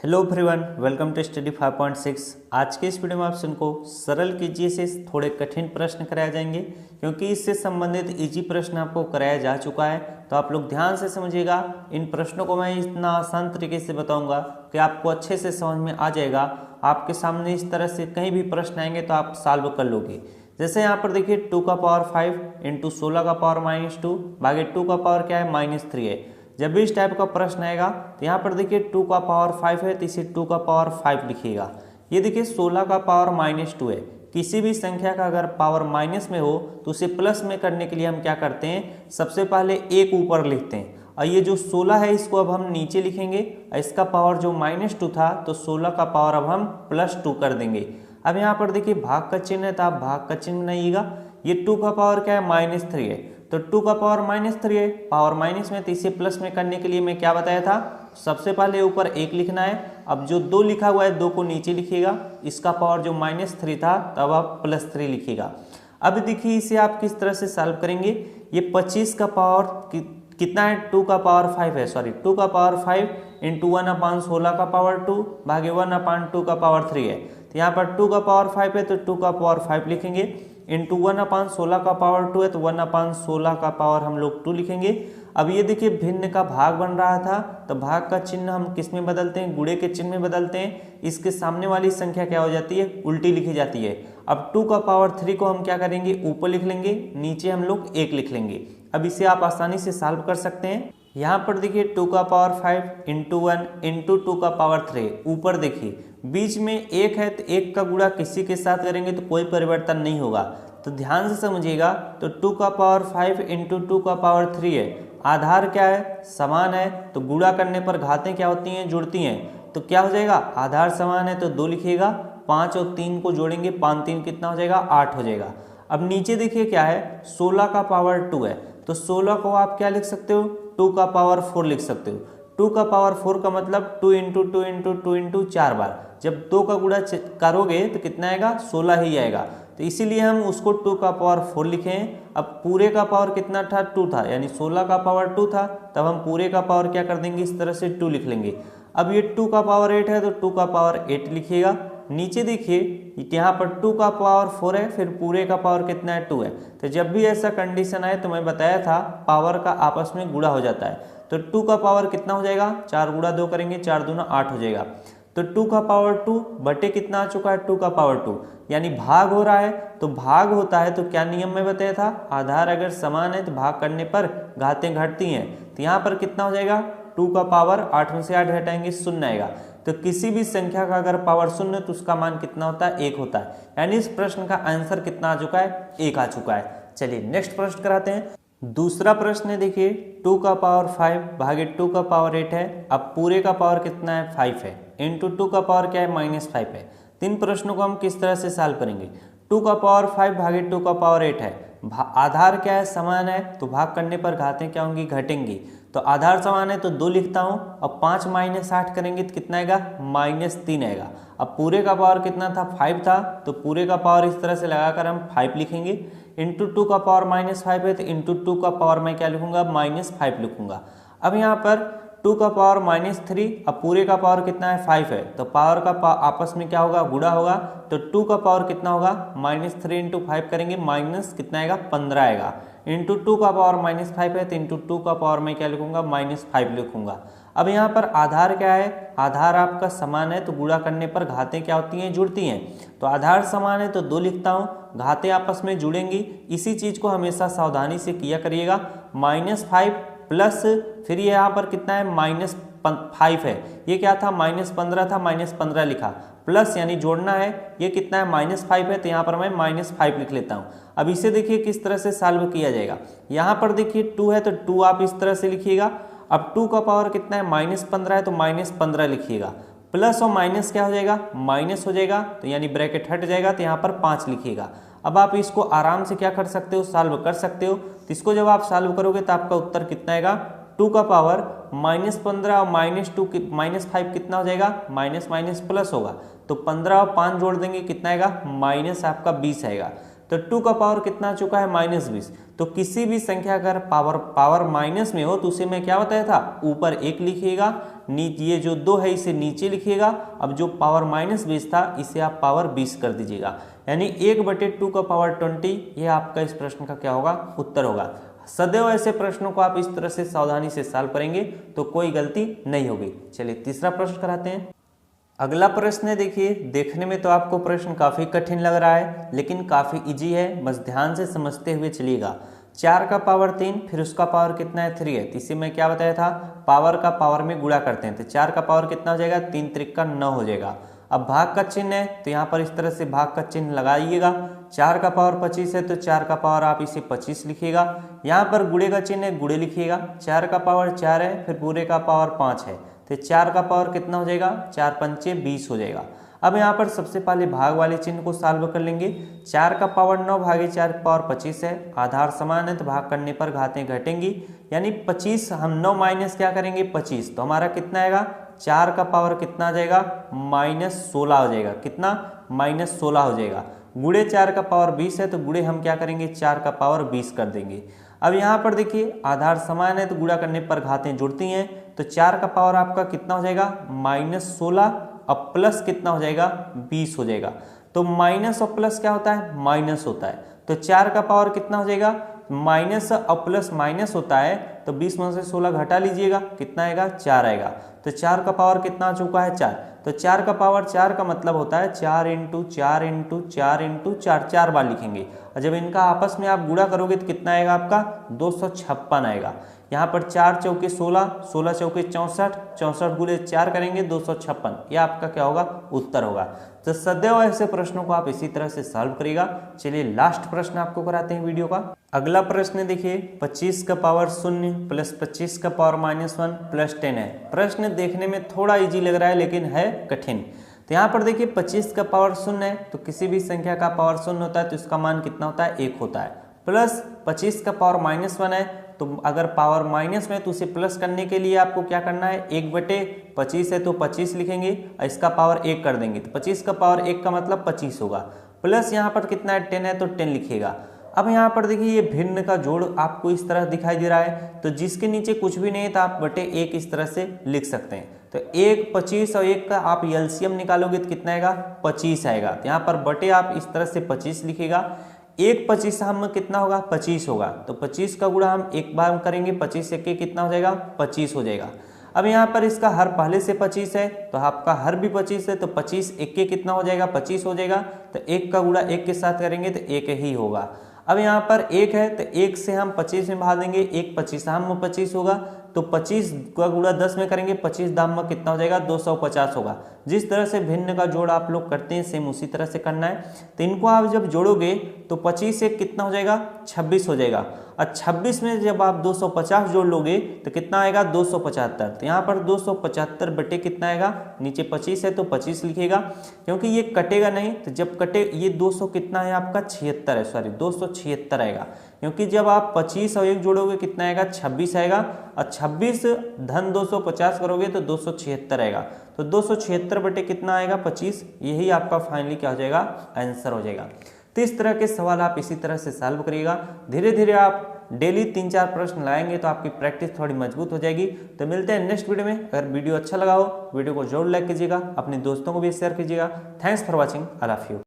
Hello everyone, welcome to study 5.6। आज के इस वीडियो में आप को सरल कीजिए से थोड़े कठिन प्रश्न कराए जाएंगे, क्योंकि इससे संबंधित इजी प्रश्न आपको कराया जा चुका है। तो आप लोग ध्यान से समझिएगा। इन प्रश्नों को मैं इतना आसान तरीके से बताऊंगा कि आपको अच्छे से समझ में आ जाएगा। आपके सामने इस तरह से कहीं भी प्रश्न आएंगे तो आप सॉल्व कर लोगे। जैसे यहाँ पर देखिए 2 का पावर 5 इंटू 16 का पावर -2 भागे 2 का पावर क्या है -3 है। जब भी इस टाइप का प्रश्न आएगा तो यहाँ पर देखिए 2 का पावर 5 है तो इसे 2 का पावर 5 लिखिएगा। ये देखिए 16 का पावर -2 है। किसी भी संख्या का अगर पावर माइनस में हो तो उसे प्लस में करने के लिए हम क्या करते हैं, सबसे पहले एक ऊपर लिखते हैं। और ये जो 16 है इसको अब हम नीचे लिखेंगे। इसका पावर जो -2 था तो 16 का पावर अब हम +2 कर देंगे। अब यहाँ पर देखिए भाग का चिन्ह है तो आप भाग का चिन्ह बनाइएगा। ये 2 का पावर क्या है -3 है, तो 2 का पावर -3 है, पावर माइनस में, तो इसे प्लस में करने के लिए मैं क्या बताया था, सबसे पहले ऊपर 1 लिखना है। अब जो 2 लिखा हुआ है 2 को नीचे लिखिएगा। इसका पावर जो -3 था तब आप +3 लिखिएगा। अब देखिए इसे आप किस तरह से सॉल्व करेंगे। ये 25 का पावर कितना है, 2 का पावर 5 है, सॉरी 2 का पावर 5 इंटू 1/16 का पावर 2 भागे 1/2 का पावर 3 है। तो यहाँ पर 2 का पावर 5 है तो 2 का पावर 5 लिखेंगे, इंटू 1/16 का पावर 2 है तो 1/16 का पावर हम लोग 2 लिखेंगे। अब ये देखिए भिन्न का भाग बन रहा था तो भाग का चिन्ह हम किस में बदलते हैं, गुणे के चिन्ह में बदलते हैं। इसके सामने वाली संख्या क्या हो जाती है, उल्टी लिखी जाती है। अब 2 का पावर 3 को हम क्या करेंगे, ऊपर लिख लेंगे, नीचे हम लोग 1 लिख लेंगे। अब इसे आप आसानी से सॉल्व कर सकते हैं। यहाँ पर देखिए 2 का पावर 5 इंटू 1 इंटू 2 का पावर 3, ऊपर देखिए बीच में 1 है तो 1 का गुणा किसी के साथ करेंगे तो कोई परिवर्तन नहीं होगा। तो ध्यान से समझिएगा। तो 2 का पावर 5 इंटू 2 का पावर 3 है, आधार क्या है, समान है, तो गुणा करने पर घातें क्या होती हैं, जुड़ती हैं। तो क्या हो जाएगा, आधार समान है तो 2 लिखिएगा, 5 और 3 को जोड़ेंगे, 5 3 कितना हो जाएगा, 8 हो जाएगा। अब नीचे देखिए क्या है, 16 का पावर 2 है, तो 16 को आप क्या लिख सकते हो, 2 का पावर 4 लिख सकते हो। 2 का पावर 4 का मतलब 2 इंटू 2 इंटू 2 इंटू 4 बार। जब 2 का गुणा करोगे तो कितना आएगा, 16 ही आएगा। तो इसीलिए हम उसको 2 का पावर 4 लिखे हैं। अब पूरे का पावर कितना था, 2 था, यानी 16 का पावर 2 था, तब हम पूरे का पावर क्या कर देंगे, इस तरह से 2 लिख लेंगे। अब ये 2 का पावर 8 है तो 2 का पावर 8 लिखिएगा। नीचे देखिए यहाँ पर 2 का पावर 4 है, फिर पूरे का पावर कितना है, 2 है। तो जब भी ऐसा कंडीशन आए तो मैं बताया था पावर का आपस में गुणा हो जाता है। तो 2 का पावर कितना हो जाएगा, 4 गुणा 2 करेंगे, 4 दूना 8 हो जाएगा। तो 2 का पावर 2 बटे कितना आ चुका है, 2 का पावर 2, यानी भाग हो रहा है। तो भाग होता है तो क्या नियम में बताया था, आधार अगर समान है तो भाग करने पर घातें घटती हैं। तो यहाँ पर कितना हो जाएगा, 2 का पावर 8 में से 8 घटाएंगे, 0 आएगा। तो किसी भी संख्या का अगर पावर 0 तो उसका मान कितना होता है, 1 होता है। यानी इस प्रश्न का आंसर कितना आ चुका है, 1 आ चुका है। चलिए नेक्स्ट प्रश्न कराते हैं। दूसरा प्रश्न है, देखिए 2 का पावर 5 भागे 2 का पावर 8 है। अब पूरे का पावर कितना है, 5 है, इंटू 2 का पावर क्या है, -5 है। तीन प्रश्नों को हम किस तरह से सॉल्व करेंगे। 2 का पावर 5 भागे 2 का पावर 8 है, आधार क्या है, समान है, तो भाग करने पर घातें क्या होंगी, घटेंगी। तो आधार समान है तो 2 लिखता हूँ। अब 5 - 8 करेंगे तो कितना आएगा, -3 आएगा। अब पूरे का पावर कितना था, 5 था, तो पूरे का पावर इस तरह से लगाकर हम 5 लिखेंगे। इंटू 2 का पावर -5 है तो इंटू 2 का पावर मैं क्या लिखूंगा, -5 लिखूंगा। अब यहाँ पर 2 का पावर -3, अब पूरे का पावर कितना है, 5 है, तो पावर का आपस में क्या होगा, गुणा होगा। तो 2 का पावर कितना होगा, -3 इंटू 5 करेंगे, माइनस कितना आएगा, 15 आएगा। इंटू 2 का पावर -5 है तो इंटू 2 का पावर मैं क्या लिखूंगा, -5 लिखूंगा। अब यहाँ पर आधार क्या है, आधार आपका समान है तो गुणा करने पर घातें क्या होती हैं, जुड़ती हैं। तो आधार समान है तो 2 लिखता हूँ, घातें आपस में जुड़ेंगी। इसी चीज को हमेशा सावधानी से किया करिएगा। -5 प्लस फिर ये यहाँ पर कितना है, -5 है, ये क्या था, -15 था, -15 लिखा, प्लस यानी जोड़ना है। ये कितना है, -5 है, तो यहाँ पर मैं -5 लिख लेता हूँ। अब इसे देखिए किस तरह से सॉल्व किया जाएगा। यहाँ पर देखिए 2 है तो 2 आप इस तरह से लिखिएगा। अब 2 का पावर कितना है, -15 है, तो -15 लिखिएगा। प्लस और माइनस क्या हो जाएगा, माइनस हो जाएगा, तो यानी ब्रैकेट हट जाएगा, तो यहाँ पर 5 लिखिएगा। अब आप इसको आराम से क्या कर सकते हो, सॉल्व कर सकते हो। तो इसको जब आप सॉल्व करोगे तो आपका उत्तर कितना आएगा, 2 का पावर -15 और -2 -5 कितना हो जाएगा, माइनस माइनस प्लस होगा, तो 15 और 5 जोड़ देंगे, कितना आएगा, माइनस आपका 20 आएगा। तो 2 का पावर कितना आ चुका है, -20। तो किसी भी संख्या अगर पावर माइनस में हो तो उसे मैं क्या बताया था, ऊपर 1 लिखिएगा, ये जो 2 है इसे नीचे लिखिएगा। अब जो पावर -20 था इसे आप पावर 20 कर दीजिएगा, यानी 1/2 का पावर 20, ये आपका इस प्रश्न का क्या होगा, उत्तर होगा। सदैव ऐसे प्रश्नों को आप इस तरह से सावधानी से सॉल्व करेंगे तो कोई गलती नहीं होगी। चलिए तीसरा प्रश्न कराते हैं। अगला प्रश्न है, देखिए देखने में तो आपको प्रश्न काफी कठिन लग रहा है लेकिन काफी इजी है, बस ध्यान से समझते हुए चलिएगा। 4 का पावर 3, फिर उसका पावर कितना है, 3 है। तो इसे मैं क्या बताया था, पावर का पावर में गुणा करते हैं। तो 4 का पावर कितना हो जाएगा, 3 त्रिक 9 हो जाएगा। अब भाग का चिन्ह है तो यहाँ पर इस तरह से भाग का चिन्ह लगाइएगा। 4 का पावर 25 है तो 4 का पावर आप इसे 25 लिखिएगा। यहाँ पर गुणे का चिन्ह है, गुणे लिखिएगा। 4 का पावर 4 है, फिर पूरे का पावर 5 है, तो 4 का पावर कितना हो जाएगा, 4 पंचे 20 हो जाएगा। अब यहाँ पर सबसे पहले भाग वाले चिन्ह को सॉल्व कर लेंगे। 4 का पावर 9 भागे 4 पावर 25 है, आधार समान है तो भाग करने पर घातें घटेंगी, यानी 25 हम 9 माइनस क्या करेंगे 25, तो हमारा कितना आएगा, 4 का पावर कितना आ जाएगा, -16 हो जाएगा। कितना, -16 हो जाएगा। गुणे 4 का पावर 20 है तो गुणे हम क्या करेंगे, 4 का पावर 20 कर देंगे। अब यहाँ पर देखिए आधार समान है तो गुणा करने पर घातें जुड़ती हैं, तो 4 का पावर आपका कितना हो जाएगा, -16, अब प्लस कितना हो जाएगा, 20 हो जाएगा। तो माइनस और प्लस क्या होता है, माइनस होता है। तो 4 का पावर कितना हो जाएगा, माइनस और प्लस माइनस होता है, तो 20 में से 16 घटा लीजिएगा, कितना आएगा, 4 आएगा। तो 4 का पावर कितना आ चुका है, 4। तो 4 का पावर 4 का मतलब होता है 4 × 4 × 4 × 4, 4 बार लिखेंगे। और जब इनका आपस में आप गुणा करोगे तो कितना आएगा आपका, 256 आएगा। यहाँ पर 4 चौके 16, 16 चौके 64, 64 गुणे 4 करेंगे 256, ये आपका क्या होगा, उत्तर होगा। तो सदैव ऐसे प्रश्नों को आप इसी तरह से सॉल्व करिएगा। चलिए लास्ट प्रश्न आपको कराते हैं वीडियो का। अगला प्रश्न देखिए, 25 का पावर 0 प्लस 25 का पावर -1 प्लस 10 है। प्रश्न देखने में थोड़ा इजी लग रहा है लेकिन है कठिन। तो यहाँ पर देखिए 25 का पावर 0 है तो किसी भी संख्या का पावर 0 होता है तो इसका मान कितना होता है, 1 होता है। प्लस 25 का पावर -1 है तो अगर पावर माइनस में तो उसे प्लस करने के लिए आपको क्या करना है, 1/25 है तो 25 लिखेंगे और इसका पावर 1 कर देंगे, तो 25 का पावर 1 का मतलब 25 होगा। प्लस यहाँ पर कितना है, 10 है तो 10 लिखिएगा। अब यहाँ पर देखिए ये भिन्न का जोड़ आपको इस तरह दिखाई दे रहा है, तो जिसके नीचे कुछ भी नहीं है तो आप /1 इस तरह से लिख सकते हैं। तो 1 25 और 1 का आप एलसीएम निकालोगे तो कितना आएगा, 25 आएगा। तो यहाँ पर बटे आप इस तरह से 25 लिखिएगा। 1 25 हम कितना होगा, 25 होगा। तो 25 का गुणा हम एक बार करेंगे, 25 1 कितना हो जाएगा, 25 हो जाएगा। अब यहाँ पर इसका हर पहले से 25 है तो आपका हर भी 25 है, तो 25 1 कितना हो जाएगा, 25 हो जाएगा। तो 1 का गुणा 1 के साथ करेंगे तो 1 ही होगा। अब यहाँ पर 1 है तो 1 से हम 25 में भाग देंगे, 1 25 हम 25 होगा। तो 25 का गुणा 10 में करेंगे, 25 दाम में कितना हो जाएगा, 250 होगा। जिस तरह से भिन्न का जोड़ आप लोग करते हैं सेम उसी तरह से करना है। तो इनको आप जब जोड़ोगे तो 25 से कितना हो जाएगा, 26 हो जाएगा। और 26 में जब आप 250 जोड़ लोगे तो कितना आएगा, 275। तो यहाँ पर 275 बटे कितना आएगा, नीचे 25 है तो 25 लिखेगा, क्योंकि ये कटेगा नहीं। तो जब कटे ये 200 कितना है आपका, 76 है, सॉरी 276 आएगा, क्योंकि जब आप 25 और 1 जोड़ोगे कितना आएगा, 26 आएगा। और 26 धन 250 करोगे तो 276 आएगा। तो 276 बटे कितना आएगा, 25, यही आपका फाइनली क्या हो जाएगा, आंसर हो जाएगा। तो इस तरह के सवाल आप इसी तरह से सॉल्व करिएगा। धीरे धीरे आप डेली 3-4 प्रश्न लाएंगे तो आपकी प्रैक्टिस थोड़ी मजबूत हो जाएगी। तो मिलते हैं नेक्स्ट वीडियो में। अगर वीडियो अच्छा लगा हो वीडियो को जरूर लाइक कीजिएगा, अपने दोस्तों को भी शेयर कीजिएगा। Thanks for watching, I love you.